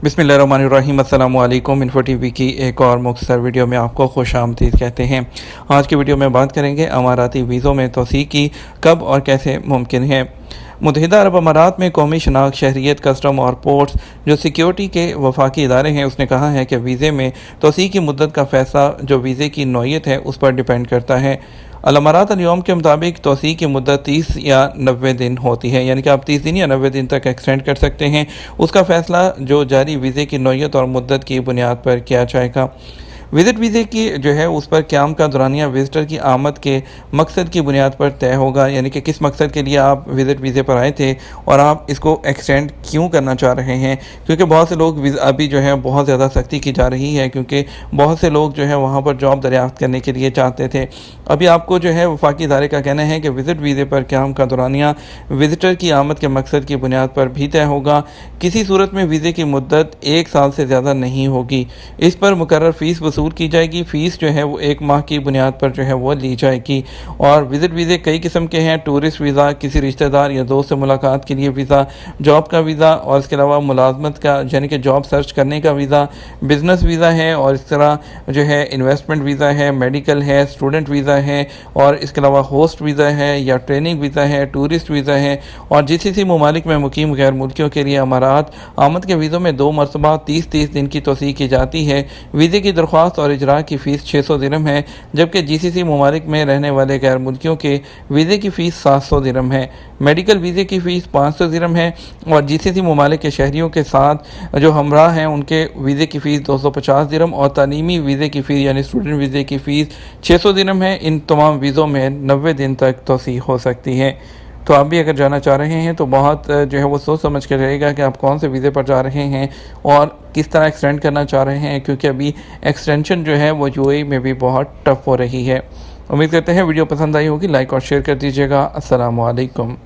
बिस्मिल्लाहिर्रहमानिर्रहीम। अस्सलाम वालेकुम। इन्फो टीवी की एक और मुख्तसर वीडियो में आपको खुश आमदीद कहते हैं। आज की वीडियो में बात करेंगे अमाराती वीज़ों में तोसी की कब और कैसे मुमकिन है। मुत्तहिदा अरब अमारात में कौमी शनाख्त, शहरियत, कस्टम और पोर्ट्स जो सिक्योरिटी के वफाकी इदारे हैं, उसने कहा है कि वीज़े में तोसी की मुद्दत का फ़ैसला जो वीज़े की नौइयत है उस पर डिपेंड करता है। अल-अमारात अल-यौम के मुताबिक तोसी की मुद्दत 30 या 90 दिन होती है, यानी कि आप 30 दिन या 90 दिन तक एक्सटेंड कर सकते हैं। उसका फ़ैसला जो जारी वीज़े की नौइयत और मुद्दत की बुनियाद पर किया जाएगा। विज़िट वीज़े की जो है उस पर क़याम का दौरानिया विज़िटर की आमद के मकसद की बुनियाद पर तय होगा, यानी कि किस मकसद के लिए आप विज़िट वीज़े पर आए थे और आप इसको एक्सटेंड क्यों करना चाह रहे हैं। क्योंकि बहुत से लोग अभी जो है बहुत ज़्यादा सख्ती की जा रही है, क्योंकि बहुत से लोग जो है वहाँ पर जॉब दरियाफ्त करने के लिए चाहते थे। अभी आपको जो है वफाकी इदारे का कहना है कि विज़िट वीज़े पर क़याम का दौरानिया विज़िटर की आमद के मकसद की बुनियाद पर भी तय होगा। किसी सूरत में वीज़े की मुद्दत 1 साल से ज़्यादा नहीं होगी। इस पर मुकर्रर फ़ीस वसूल की जाएगी। फ़ीस जो है वो 1 माह की बुनियाद पर जो है वो ली जाएगी। और विज़िट वीज़े कई किस्म के हैं। टूरिस्ट वीज़ा, किसी रिश्तेदार या दोस्त से मुलाकात के लिए वीज़ा, जॉब का वीज़ा, और इसके अलावा मुलाजमत का यानी कि जॉब सर्च करने का वीज़ा, बिज़नेस वीज़ा है, और इस तरह जो है इन्वेस्टमेंट वीज़ा है, मेडिकल है, स्टूडेंट वीज़ा है, और इसके अलावा होस्ट वीज़ा है या ट्रेनिंग वीज़ा है, टूरिस्ट वीज़ा है। और जीसीसी ममालिक में मुकीम गैर मुल्कियों के लिए अमारात आमद के वीज़ों में 2 मरतबा 30-30 दिन की तोसी की जाती है। वीज़े की दरख्वास्त और इजरा की फ़ीस 600 दिरहम है, जबकि जीसीसी ममालिक में रहने वाले गैर मुल्कियों के वीज़े की फ़ीस 700 दिरहम है। मेडिकल वीज़े की फ़ीस 500 दिरहम है, और जीसीसी ममालिक के शहरियों के साथ जो हमरा हैं उनके वीज़े की फ़ीस 250 दिरहम, और तालीमी वीज़े की फ़ीस यानी स्टूडेंट वीज़े की फ़ीस 600 दिरहम है। इन तमाम वीज़ों में 90 दिन तक तोसी हो सकती है। तो आप भी अगर जाना चाह रहे हैं तो बहुत जो है वो सोच समझ कर रहेगा कि आप कौन से वीज़े पर जा रहे हैं और किस तरह एक्सटेंड करना चाह रहे हैं, क्योंकि अभी एक्सटेंशन जो है वो यूएई में भी बहुत टफ हो रही है। उम्मीद करते हैं वीडियो पसंद आई होगी। लाइक और शेयर कर दीजिएगा। अस्सलाम वालेकुम।